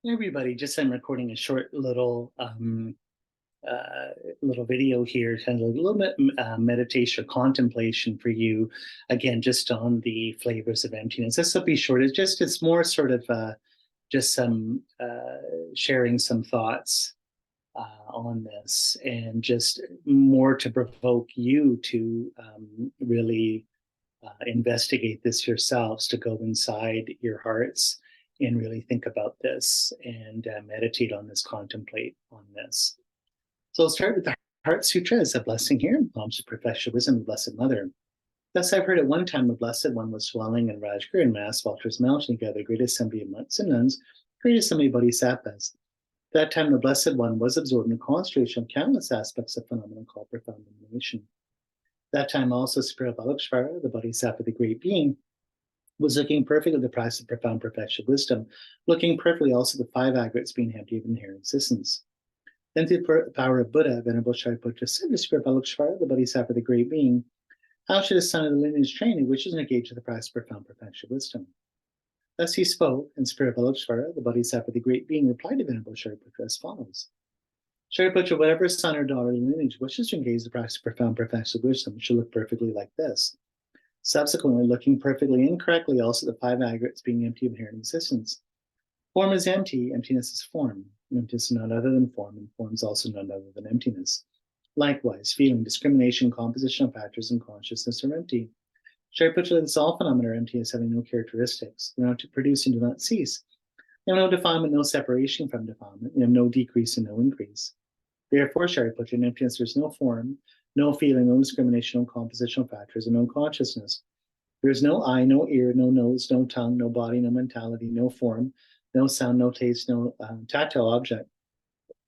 Everybody, just I'm recording a short little video here, kind of a little bit meditation or contemplation for you. Again, just on the flavors of emptiness. This will be short. It's more sort of just some sharing some thoughts on this, and just more to provoke you to really investigate this yourselves, to go inside your hearts and really think about this and meditate on this, contemplate on this. So I'll start with the Heart Sutra as a blessing here. Mom's professional wisdom, Blessed Mother. Thus I've heard at one time the Blessed One was dwelling in Rajgir and Mass Walter's Mountain together, great assembly of monks and nuns, great assembly of bodhisattvas. That time the Blessed One was absorbed in concentration of countless aspects of phenomena called profound illumination. That time also Spirit of Avalokiteshvara, the Bodhisattva, the Great Being, was looking perfectly the price of profound perfection wisdom, looking perfectly also the five aggregates being empty of inherent existence. Then through the power of Buddha, Venerable Shariputra said to Spirit of Avalokiteshvara, the Bodhisattva, the Great Being, how should a son of the lineage train who wishes to engage with the price of profound perfection wisdom? Thus he spoke, and Spirit of Avalokiteshvara, the Bodhisattva, the Great Being, replied to Venerable Shariputra as follows. Shariputra, whatever son or daughter of the lineage wishes to engage the practice of profound perfection wisdom should look perfectly like this. Subsequently, looking perfectly incorrectly, also the five aggregates being empty of inherent existence. Form is empty, emptiness is form. Emptiness is none other than form, and form is also none other than emptiness. Likewise, feeling, discrimination, compositional factors, and consciousness are empty. Shariputra, this all phenomena are empty as having no characteristics. They are not to produce and do not cease. They have no defilement, no separation from defilement. They have no decrease and no increase. Therefore, Shariputra, in emptiness there is no form, no feeling, no discrimination, no compositional factors, and no consciousness. There is no eye, no ear, no nose, no tongue, no body, no mentality, no form, no sound, no taste, no tactile object,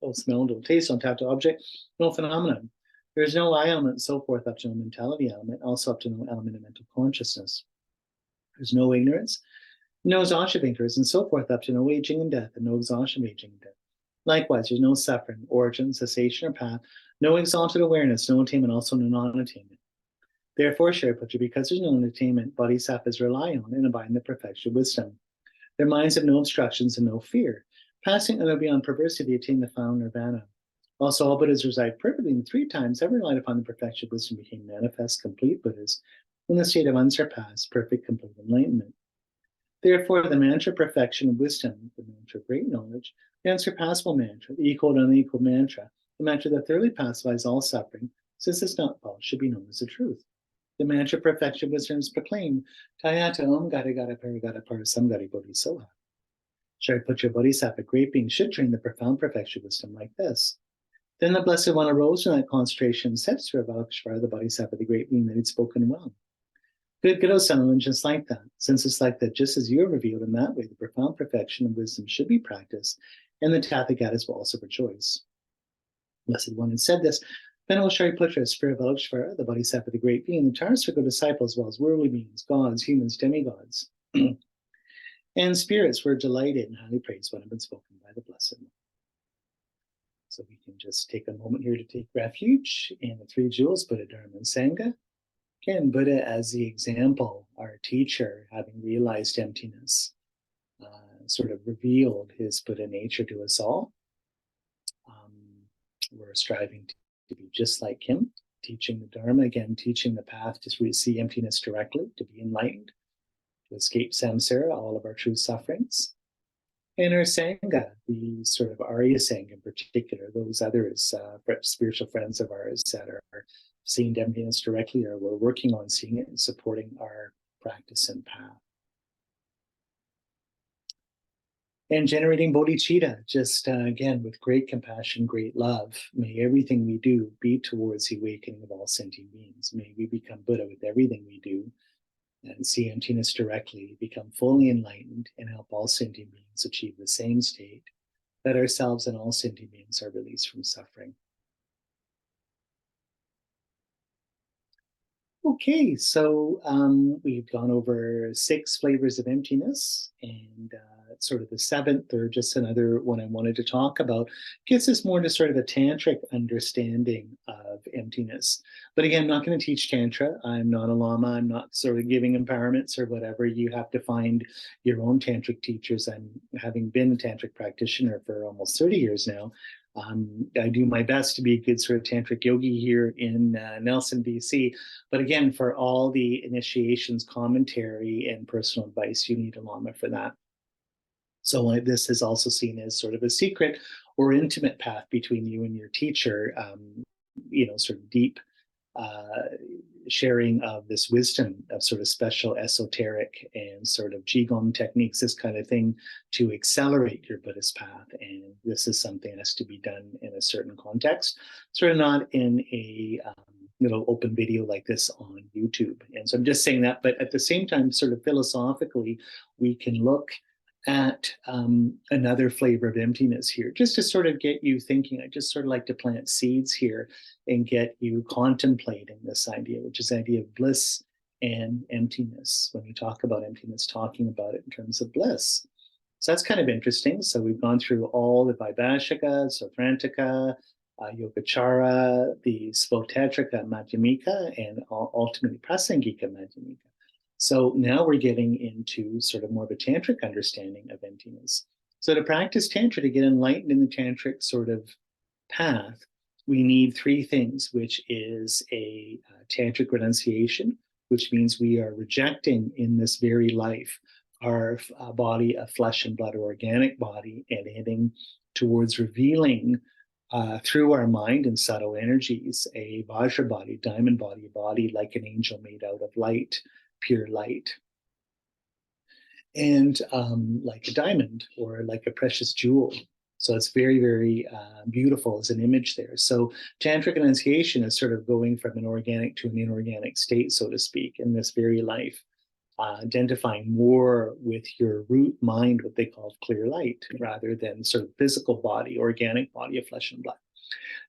no smell, no taste, no tactile object, no phenomenon. There is no I element, and so forth, up to no mentality element, also up to no element of mental consciousness. There's no ignorance, no exhaustion of ignorance, and so forth, up to no aging and death, and no exhaustion of aging and death. Likewise, there's no suffering, origin, cessation, or path, no exalted awareness, no attainment, also no non-attainment. Therefore, Shariputra, because there's no attainment, bodhisattvas rely on and abide in the perfection of wisdom. Their minds have no obstructions and no fear. Passing on or beyond perversity, attain the final nirvana. Also, all Buddhas reside perfectly, and 3 times ever relied upon the perfection of wisdom became manifest, complete Buddhas in the state of unsurpassed, perfect, complete enlightenment. Therefore, the mantra of perfection of wisdom, the mantra of great knowledge, the unsurpassable mantra, the equal and unequal mantra, the mantra that thoroughly pacifies all suffering, since it's not false, should be known as the truth. The mantra of perfection of wisdom is proclaimed, Tayata Om Gata Gata Paragata Parasamgati Bodhisoha. Shariputra, Bodhisattva, Great Being, should train the profound perfection of wisdom like this. Then the Blessed One arose from that concentration and said to Avalokiteshvara, the Bodhisattva, the Great Being, that he'd spoken well. Good, O son, just like that. Since it's like that, just as you have revealed in that way, the profound perfection of wisdom should be practiced, and the Tathagatas will also rejoice. Blessed One had said this. Venerable Shariputra, Spirit of Avalokiteshvara, the Bodhisattva, the Great Being, the entire circle of disciples, as well as worldly beings, gods, humans, demigods, and spirits were delighted and highly praised what had been spoken by the Blessed One. So we can just take a moment here to take refuge in the 3 jewels, Buddha, Dharma, and Sangha. Again, Buddha as the example, our teacher, having realized emptiness, sort of revealed his Buddha nature to us all. We're striving to be just like him, teaching the Dharma, again, teaching the path to see emptiness directly, to be enlightened, to escape samsara, all of our true sufferings. And our Sangha, the sort of Arya Sangha in particular, those others, spiritual friends of ours that are seeing emptiness directly, or we're working on seeing it and supporting our practice and path. And generating bodhicitta, just again, with great compassion, great love. May everything we do be towards the awakening of all sentient beings. May we become Buddha with everything we do and see emptiness directly, become fully enlightened, and help all sentient beings achieve the same state, that ourselves and all sentient beings are released from suffering. Okay, so we've gone over 6 flavors of emptiness, and sort of the 7th, or just another one I wanted to talk about, gets us more to sort of a tantric understanding of emptiness. But again, I'm not going to teach Tantra. I'm not a Lama. I'm not sort of giving empowerments or whatever. You have to find your own tantric teachers. I'm having been a tantric practitioner for almost 30 years now. I do my best to be a good sort of tantric yogi here in Nelson, BC. But again, for all the initiations, commentary, and personal advice, you need a Lama for that. So this is also seen as sort of a secret or intimate path between you and your teacher, sort of deep uh, sharing of this wisdom of sort of special esoteric and sort of qigong techniques, this kind of thing, to accelerate your Buddhist path. And this is something that has to be done in a certain context, sort of not in a little open video like this on YouTube. And so I'm just saying that, but at the same time, sort of philosophically, we can look at another flavor of emptiness here, just to sort of get you thinking. I just sort of like to plant seeds here and get you contemplating this idea, which is the idea of bliss and emptiness. When we talk about emptiness, talking about it in terms of bliss. So that's kind of interesting. So we've gone through all the Vaibhashika, Soprantika, Yogacara, the Spotantrika Madhyamika, and ultimately Prasangika Madhyamika. So now we're getting into sort of more of a tantric understanding of emptiness. So to practice Tantra, to get enlightened in the tantric sort of path, we need 3 things, which is a tantric renunciation, which means we are rejecting in this very life our body, a flesh and blood or organic body, and heading towards revealing through our mind and subtle energies a Vajra body, diamond body, a body like an angel made out of light, pure light. And like a diamond or like a precious jewel. So it's very, very beautiful as an image there. So tantric renunciation is sort of going from an organic to an inorganic state, so to speak, in this very life, identifying more with your root mind, what they call clear light, rather than sort of physical body, organic body of flesh and blood.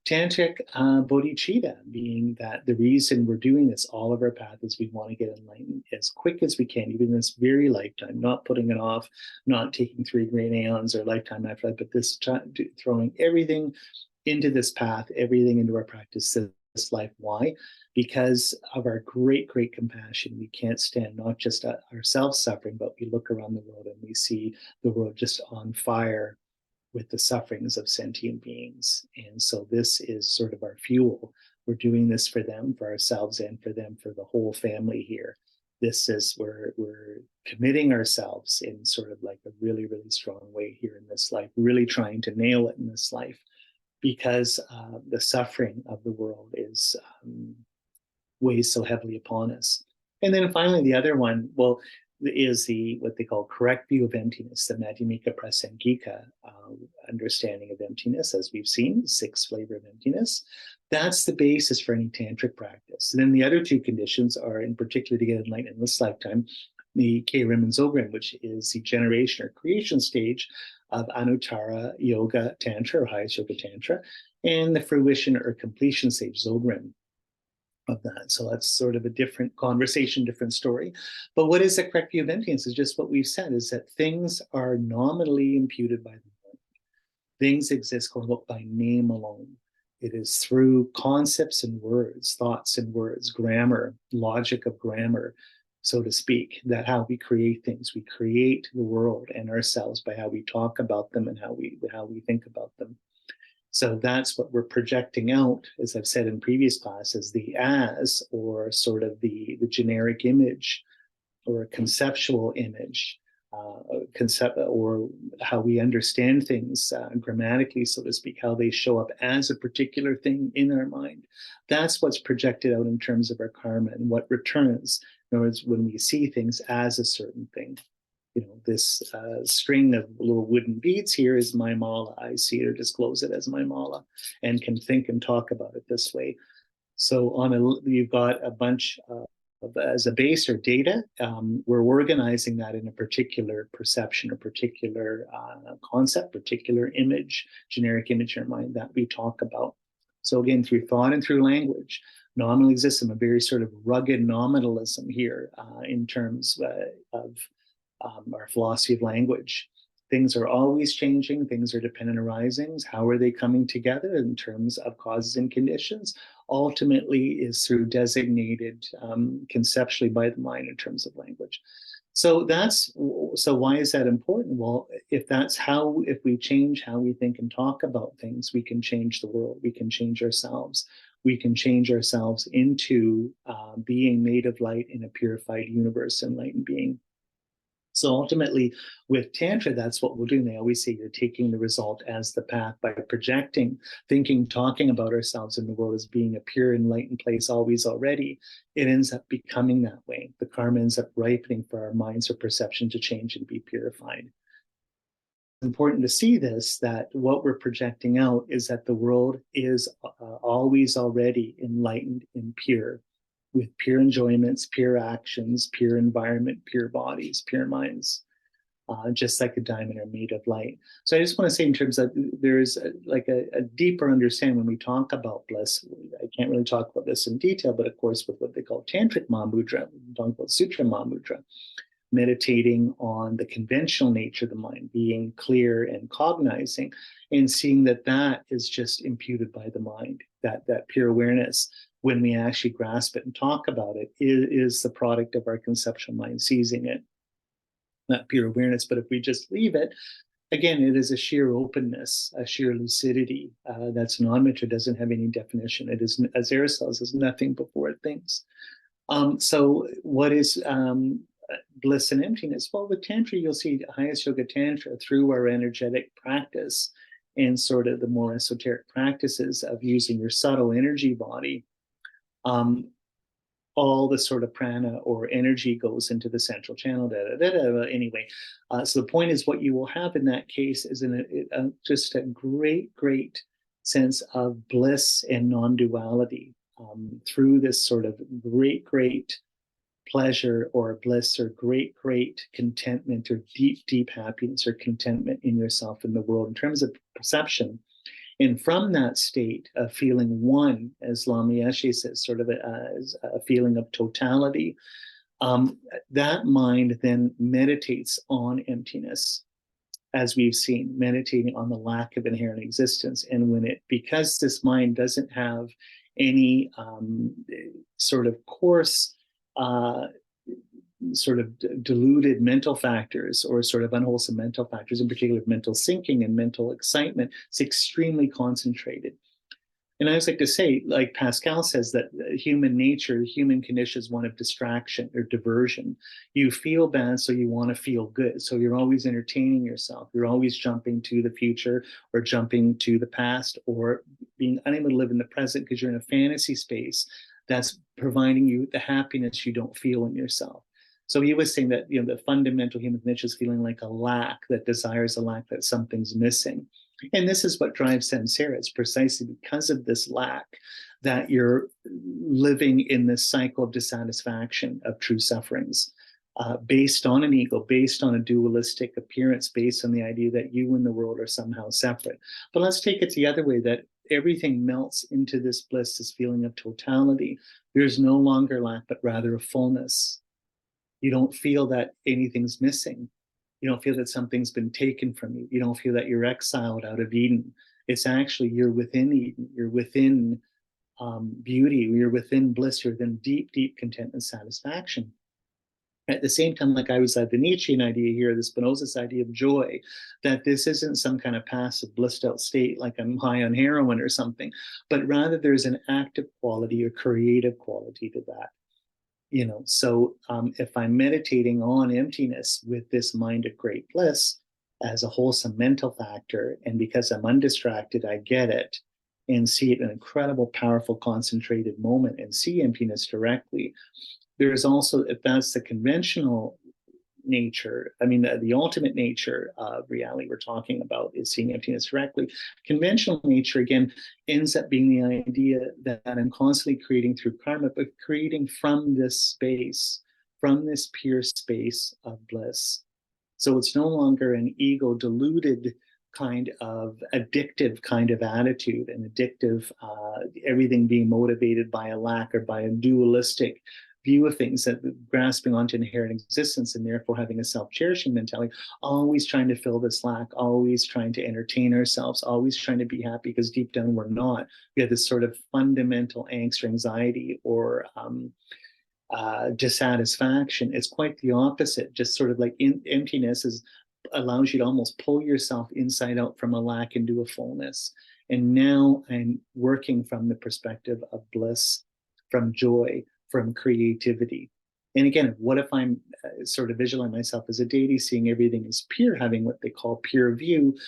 Tantric bodhicitta, being that the reason we're doing this, all of our path, is we want to get enlightened as quick as we can, even in this very lifetime, not putting it off, not taking 3 great aeons or lifetime after life, but this throwing everything into this path, everything into our practice this life. Why? Because of our great, great compassion. We can't stand not just ourselves suffering, but we look around the world and we see the world just on fire with the sufferings of sentient beings. And so this is sort of our fuel. We're doing this for them, for ourselves, and for them, for the whole family here. This is where we're committing ourselves in sort of like a really, really strong way here in this life, really trying to nail it in this life, because the suffering of the world is weighs so heavily upon us. And then finally, the other one, well, is the what they call correct view of emptiness, the Madhyamika Prasangika understanding of emptiness, as we've seen, 6 flavor of emptiness. That's the basis for any tantric practice. And then the other 2 conditions are, in particular, to get enlightened in this lifetime, the Krim and Dzogchen, which is the generation or creation stage of Anuttara Yoga Tantra, or highest Yoga Tantra, and the fruition or completion stage, Dzogchen, of that. So that's sort of a different conversation, different story. But what is the correct view of emptiness is just what we've said, is that things are nominally imputed by the mind. Things exist, quote unquote, by name alone. It is through concepts and words, thoughts and words, grammar, logic of grammar, so to speak, that how we create things. We create the world and ourselves by how we talk about them and how we think about them. So that's what we're projecting out, as I've said in previous classes, the as, or sort of the generic image or a conceptual image, or how we understand things grammatically, so to speak, how they show up as a particular thing in our mind. That's what's projected out in terms of our karma and what returns. In other words, when we see things as a certain thing. This string of little wooden beads here is my mala. I see it or disclose it as my mala and can think and talk about it this way. So you've got a bunch as a base or data. We're organizing that in a particular perception or particular concept, particular image, generic image in our mind that we talk about. So again, through thought and through language, Nominal existence, a very sort of rugged nominalism here in terms of our philosophy of language. Things are always changing. Things are dependent arisings. How are they coming together in terms of causes and conditions? Ultimately is through designated conceptually by the mind in terms of language. So why is that important? Well, if we change how we think and talk about things, we can change the world. We can change ourselves. We can change ourselves into being made of light in a purified universe, enlightened being. So ultimately, with Tantra, that's what we'll do. And they always say you're taking the result as the path by projecting, thinking, talking about ourselves in the world as being a pure, enlightened place always already. It ends up becoming that way. The karma ends up ripening for our minds or perception to change and be purified. It's important to see this, that what we're projecting out is that the world is always already enlightened and pure, with pure enjoyments, pure actions, pure environment, pure bodies, pure minds, just like a diamond are made of light. So I just want to say in terms of there's a deeper understanding when we talk about bliss. I can't really talk about this in detail, but of course with what they call Tantric Mahamudra, we talk about Sutra Mahamudra, meditating on the conventional nature of the mind, being clear and cognizing, and seeing that that is just imputed by the mind, that pure awareness, when we actually grasp it and talk about it, is the product of our conceptual mind seizing it, that pure awareness. But if we just leave it, again, it is a sheer openness, a sheer lucidity that's non-matter, doesn't have any definition. It is, as Aristotle says, nothing before it thinks. So what is bliss and emptiness? Well, with Tantra, you'll see highest yoga Tantra through our energetic practice and sort of the more esoteric practices of using your subtle energy body. All the sort of prana or energy goes into the central channel. Anyway, so the point is, what you will have in that case is just a great sense of bliss and non-duality through this sort of great pleasure or bliss or great contentment or deep happiness or contentment in yourself and the world in terms of perception. And from that state of feeling one, as Lama Yeshe says, sort of a feeling of totality, that mind then meditates on emptiness, as we've seen, meditating on the lack of inherent existence. And because this mind doesn't have any sort of coarse, sort of deluded mental factors or sort of unwholesome mental factors, in particular mental sinking and mental excitement, it's extremely concentrated. And I always like to say, like Pascal says, that human nature, human condition is one of distraction or diversion. You feel bad, so you want to feel good. So you're always entertaining yourself. You're always jumping to the future or jumping to the past or being unable to live in the present because you're in a fantasy space that's providing you the happiness you don't feel in yourself. So he was saying that, the fundamental human nature is feeling like a lack, that desires a lack, that something's missing. And this is what drives samsara. It's precisely because of this lack that you're living in this cycle of dissatisfaction, of true sufferings, based on an ego, based on a dualistic appearance, based on the idea that you and the world are somehow separate. But let's take it the other way, that everything melts into this bliss, this feeling of totality. There's no longer lack, but rather a fullness. You don't feel that anything's missing. You don't feel that something's been taken from you. You don't feel that you're exiled out of Eden. It's actually, you're within Eden. You're within beauty. You're within bliss. You're within deep content and satisfaction. At the same time, like I was at the Nietzschean idea here, the Spinoza's idea of joy, that this isn't some kind of passive blissed out state like I'm high on heroin or something, but rather there's an active quality or creative quality to that. So if I'm meditating on emptiness with this mind of great bliss as a wholesome mental factor, and because I'm undistracted, I get it and see it in an incredible, powerful, concentrated moment and see emptiness directly. There's also, if that's the conventional nature, the ultimate nature of reality we're talking about is seeing emptiness directly. Conventional nature, again, ends up being the idea that I'm constantly creating through karma, but creating from this space, from this pure space of bliss. So it's no longer an ego deluded kind of addictive kind of attitude, an addictive, everything being motivated by a lack or by a dualistic view of things, that grasping onto inherent existence and therefore having a self-cherishing mentality, always trying to fill this lack, always trying to entertain ourselves, always trying to be happy, because deep down we're not. We have this sort of fundamental angst or anxiety or dissatisfaction. It's quite the opposite. Just sort of like emptiness allows you to almost pull yourself inside out from a lack into a fullness. And now I'm working from the perspective of bliss, from joy, from creativity. And again, what if I'm sort of visualizing myself as a deity, seeing everything as pure, having what they call pure view?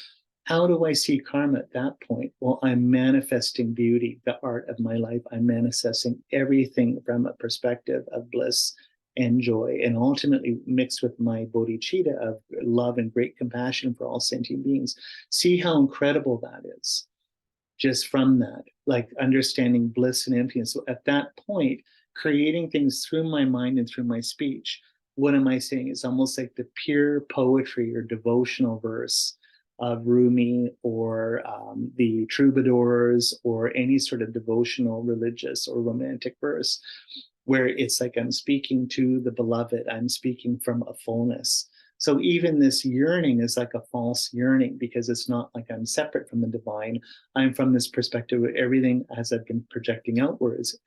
How do I see karma at that point? Well, I'm manifesting beauty, the art of my life. I'm manifesting everything from a perspective of bliss and joy, and ultimately mixed with my bodhicitta of love and great compassion for all sentient beings. See how incredible that is just from that, like understanding bliss and emptiness. So at that point, creating things through my mind and through my speech, what am I saying? It's almost like the pure poetry or devotional verse of Rumi or the troubadours or any sort of devotional, religious, or romantic verse, where it's like I'm speaking to the beloved, I'm speaking from a fullness. So even this yearning is like a false yearning, because it's not like I'm separate from the divine. I'm from this perspective where everything, as I've been projecting outwards,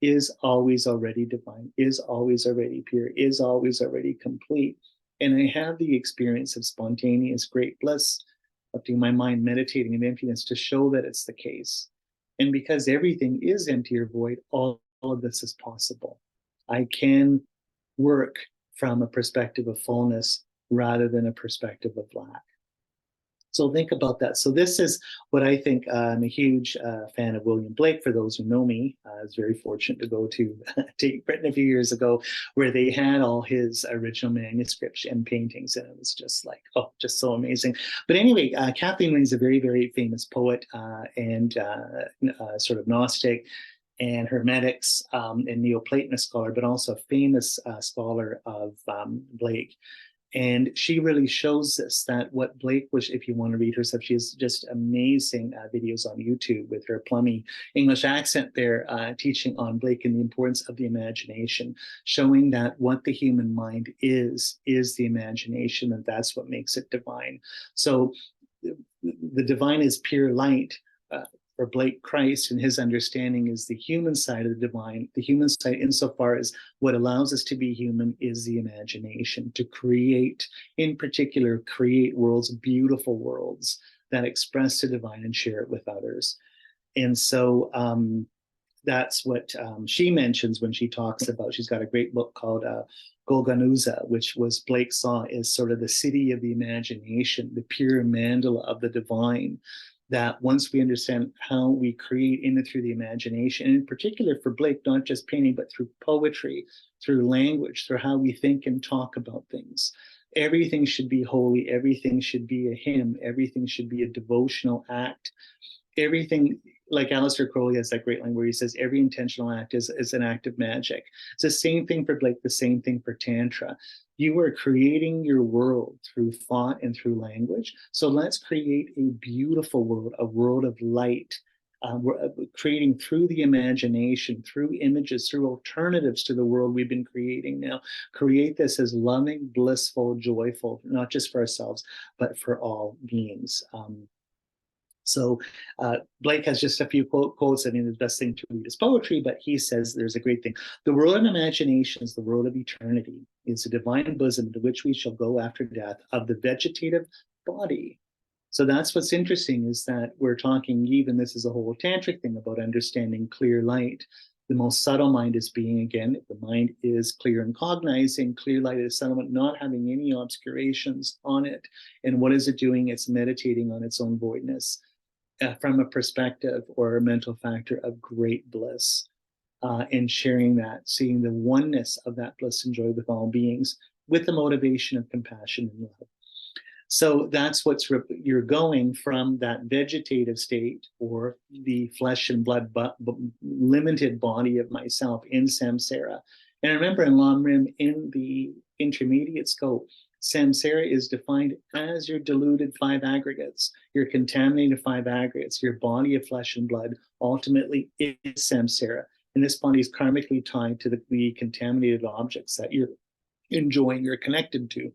is always already divine, is always already pure, is always already complete. And I have the experience of spontaneous great bliss, letting my mind meditating in emptiness to show that it's the case. And because everything is empty or void, all of this is possible. I can work from a perspective of fullness rather than a perspective of lack. So think about that. So this is what I think. I'm a huge fan of William Blake. For those who know me, I was very fortunate to go to Britain a few years ago, where they had all his original manuscripts and paintings, and it was just like, oh, just so amazing. But anyway, Kathleen Wing's a very, very famous poet and sort of Gnostic and Hermetics and Neoplatonist scholar, but also a famous scholar of Blake. And she really shows us that what Blake was, if you want to read her stuff, she has just amazing videos on YouTube with her plummy English accent there, teaching on Blake and the importance of the imagination, showing that what the human mind is the imagination, and that's what makes it divine. So the divine is pure light. For Blake, Christ and his understanding is the human side of the divine. The human side, insofar as what allows us to be human, is the imagination, to create, in particular, create worlds, beautiful worlds that express the divine and share it with others. And so that's what she mentions when she talks about, she's got a great book called Golganuza, which was Blake saw as sort of the city of the imagination, the pure mandala of the divine, that once we understand how we create in and through the imagination, and in particular for Blake, not just painting, but through poetry, through language, through how we think and talk about things. Everything should be holy. Everything should be a hymn. Everything should be a devotional act. Everything, like Aleister Crowley has that great line where he says, every intentional act is an act of magic. It's the same thing for Blake, the same thing for Tantra. You are creating your world through thought and through language. So let's create a beautiful world, a world of light. We're creating through the imagination, through images, through alternatives to the world we've been creating now. Create this as loving, blissful, joyful, not just for ourselves, but for all beings. So Blake has just a few quotes. I mean, the best thing to read is poetry, but he says there's a great thing. The world of imagination is the world of eternity. It's a divine bosom to which we shall go after death of the vegetative body. So that's what's interesting, is that we're talking, even this is a whole tantric thing about understanding clear light. The most subtle mind is being, again, if the mind is clear and cognizing, clear light is settlement, not having any obscurations on it. And what is it doing? It's meditating on its own voidness. From a perspective or a mental factor of great bliss, and sharing that, seeing the oneness of that bliss and joy with all beings, with the motivation of compassion and love. So that's what's you're going from that vegetative state, or the flesh and blood limited body of myself in samsara. And remember, in LamRim, in the intermediate scope, Samsara is defined as your diluted 5 aggregates, your contaminated 5 aggregates, your body of flesh and blood ultimately is samsara. And this body is karmically tied to the contaminated objects that you're enjoying or connected to.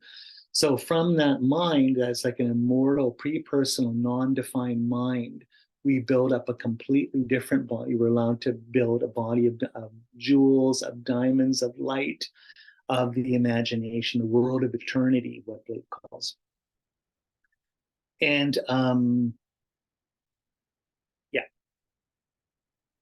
So from that mind, that's like an immortal, pre-personal, non-defined mind, we build up a completely different body. We're allowed to build a body of jewels, of diamonds, of light, of the imagination, the world of eternity, what Blake calls. And yeah,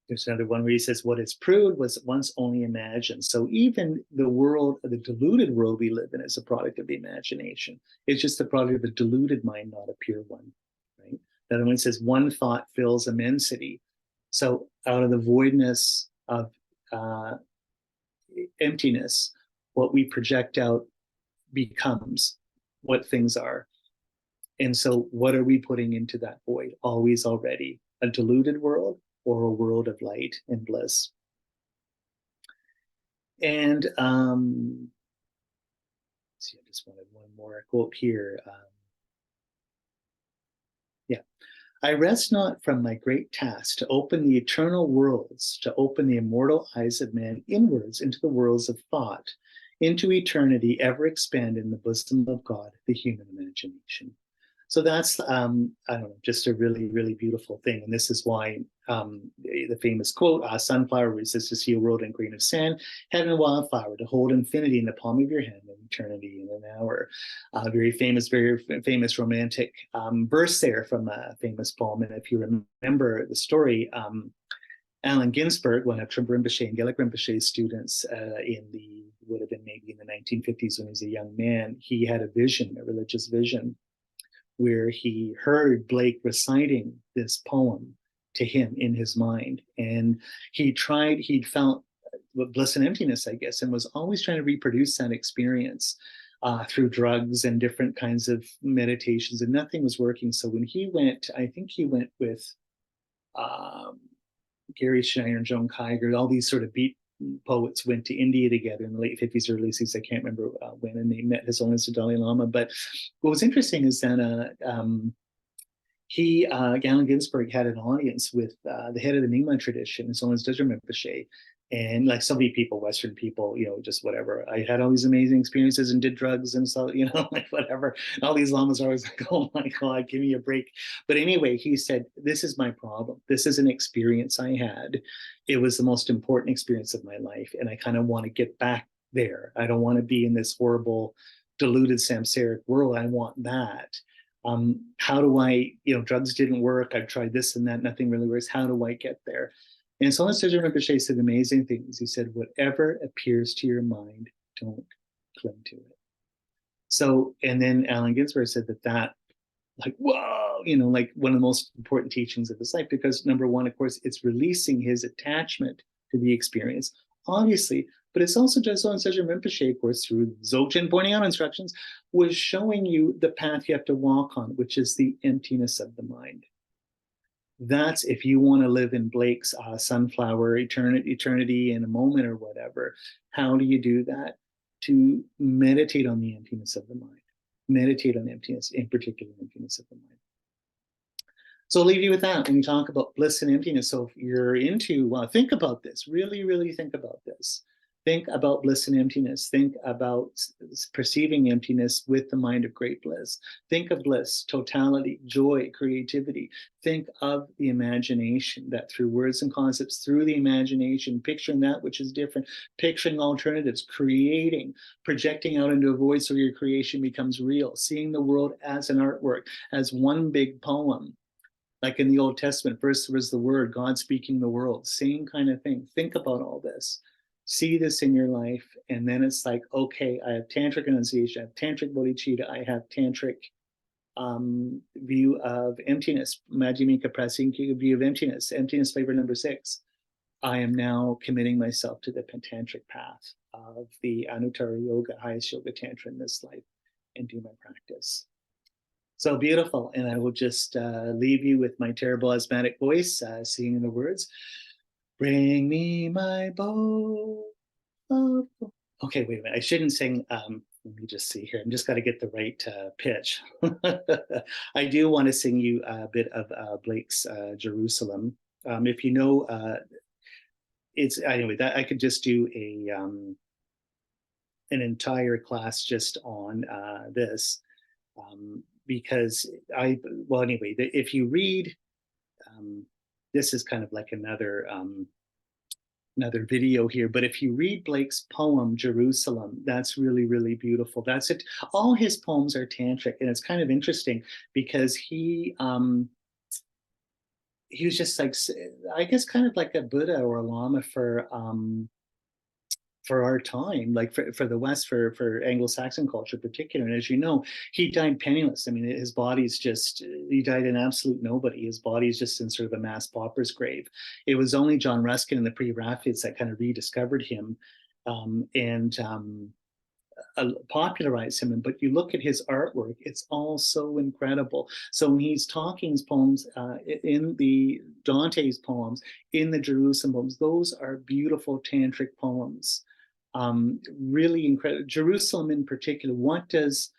there's another one where he says, what is proved was once only imagined. So even the world, the deluded world we live in is a product of the imagination. It's just the product of a deluded mind, not a pure one, right? That one says, one thought fills immensity. So out of the voidness of emptiness, what we project out becomes what things are. And so what are we putting into that void? Always already a deluded world or a world of light and bliss. And see, I just wanted one more quote here. Yeah. I rest not from my great task to open the eternal worlds, to open the immortal eyes of man inwards into the worlds of thought, into eternity, ever expand in the bosom of God, the human imagination. So that's, I don't know, just a really, really beautiful thing. And this is why the famous quote, sunflower resists to see a world in grain of sand, heaven and wildflower, to hold infinity in the palm of your hand and eternity in an hour. Very famous romantic verse there from a famous poem. And if you remember the story, Allen Ginsberg, one of Trungpa Rinpoche and Gelek Rinpoche's students would have been maybe in the 1950s when he was a young man, he had a vision, a religious vision, where he heard Blake reciting this poem to him in his mind. And he felt bliss and emptiness, I guess, and was always trying to reproduce that experience through drugs and different kinds of meditations, and nothing was working. So when he went, I think he went with Gary Schneider and Joan Kiger, all these sort of beat poets went to India together in the late 50s, early 60s. I can't remember when, and they met His Holiness the Dalai Lama. But what was interesting is that Allen Ginsberg had an audience with the head of the Nyingma tradition, His Holiness Dudjom Rinpoche, and like so many people, Western people, just whatever. I had all these amazing experiences and did drugs and so, like whatever. And all these lamas are always like, oh my God, give me a break. But anyway, he said, this is my problem. This is an experience I had. It was the most important experience of my life. And I kind of want to get back there. I don't want to be in this horrible, deluded samsaric world. I want that. How do I, drugs didn't work. I've tried this and that. Nothing really works. How do I get there? And so Dudjom Rinpoche said amazing things. He said, whatever appears to your mind, don't cling to it. So, and then Allen Ginsberg said that like, whoa, like one of the most important teachings of his life, because number one, of course, it's releasing his attachment to the experience, obviously, but it's also just on Dudjom Rinpoche, of course, through Dzogchen pointing out instructions, was showing you the path you have to walk on, which is the emptiness of the mind. That's if you want to live in Blake's sunflower eternity in a moment or whatever. How do you do that? To meditate on the emptiness of the mind. Meditate on emptiness, in particular, emptiness of the mind. So I'll leave you with that when we talk about bliss and emptiness. So if you're into, think about this, really, really think about this. Think about bliss and emptiness. Think about perceiving emptiness with the mind of great bliss. Think of bliss, totality, joy, creativity. Think of the imagination, that through words and concepts, through the imagination, picturing that which is different, picturing alternatives, creating, projecting out into a void so your creation becomes real, seeing the world as an artwork, as one big poem. Like in the Old Testament, first was the word, God speaking the world, same kind of thing. Think about all this. See this in your life, and then it's like, okay, I have tantric enunciation, I have tantric bodhicitta, I have tantric view of emptiness, Madhyamika Prasinka view of emptiness flavor number 6. I am now committing myself to the tantric path of the Anuttara Yoga, highest yoga tantra in this life, and do my practice. So beautiful, and I will just leave you with my terrible asthmatic voice, singing the words. Bring me my bowl of... Okay, wait a minute. I shouldn't sing Let me just see here. I'm just got to get the right pitch. I do want to sing you a bit of Blake's Jerusalem. If you know, it's anyway that I could just do an entire class just on this because well anyway, if you read, this is kind of like another video here, but if you read Blake's poem Jerusalem, that's really, really beautiful. That's it. All his poems are tantric, and it's kind of interesting because he was just like, I guess, kind of like a Buddha or a Lama for our time, like for the West, for Anglo-Saxon culture in particular. And as you know, he died penniless. I mean, his body's just, he died an absolute nobody. His body's just in sort of a mass pauper's grave. It was only John Ruskin and the Pre-Raphaelites that kind of rediscovered him and popularized him. But you look at his artwork, it's all so incredible. So when he's talking his poems in the Dante's poems, in the Jerusalem poems, those are beautiful tantric poems. Really incredible. Jerusalem in particular, what does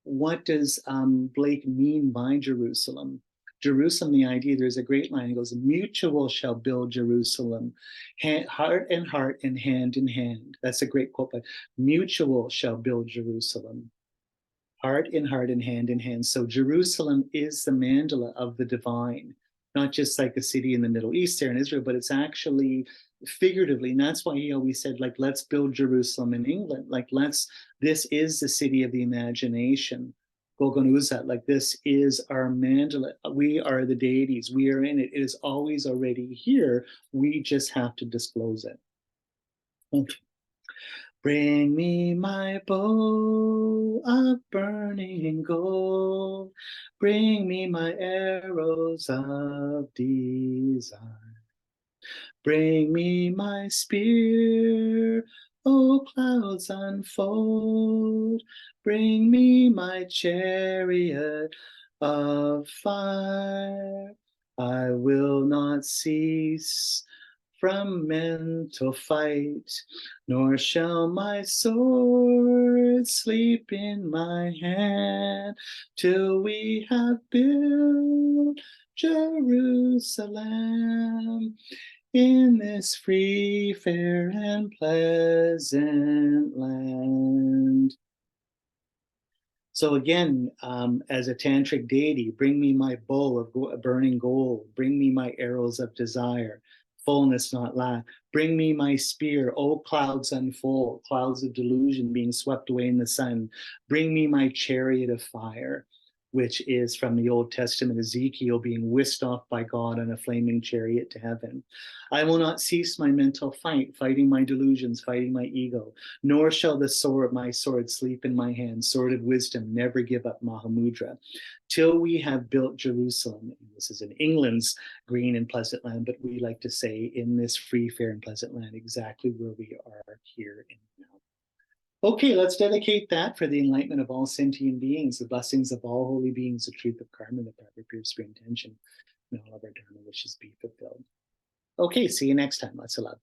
Blake mean by Jerusalem? Jerusalem, the idea, there's a great line, it goes, mutual shall build Jerusalem, heart and heart and hand in hand. That's a great quote, but mutual shall build Jerusalem, heart in heart and hand in hand. So Jerusalem is the mandala of the divine, not just like a city in the Middle East there in Israel, but it's actually figuratively. And that's why he always said, like, let's build Jerusalem in England. Like, this is the city of the imagination. Gogonuza, like, this is our mandala. We are the deities. We are in it. It is always already here. We just have to disclose it. Okay. Bring me my bow of burning gold. Bring me my arrows of desire. Bring me my spear, oh clouds unfold. Bring me my chariot of fire. I will not cease from mental fight, nor shall my sword sleep in my hand, till we have built Jerusalem in this free, fair, and pleasant land. So again, as a tantric deity, bring me my bow of burning gold, bring me my arrows of desire, fullness not lack, bring me my spear, oh clouds unfold, clouds of delusion being swept away in the sun, bring me my chariot of fire, which is from the Old Testament, Ezekiel being whisked off by God on a flaming chariot to heaven. I will not cease my mental fight, fighting my delusions, fighting my ego, nor shall the sword, my sword, sleep in my hand, sword of wisdom, never give up Mahamudra, till we have built Jerusalem. And this is in England's green and pleasant land, but we like to say in this free, fair, and pleasant land, exactly where we are here and now. Okay, let's dedicate that for the enlightenment of all sentient beings, the blessings of all holy beings, the truth of karma, the proper pure sphere intention, and all of our dharma wishes be fulfilled. Okay, see you next time. Lots of love.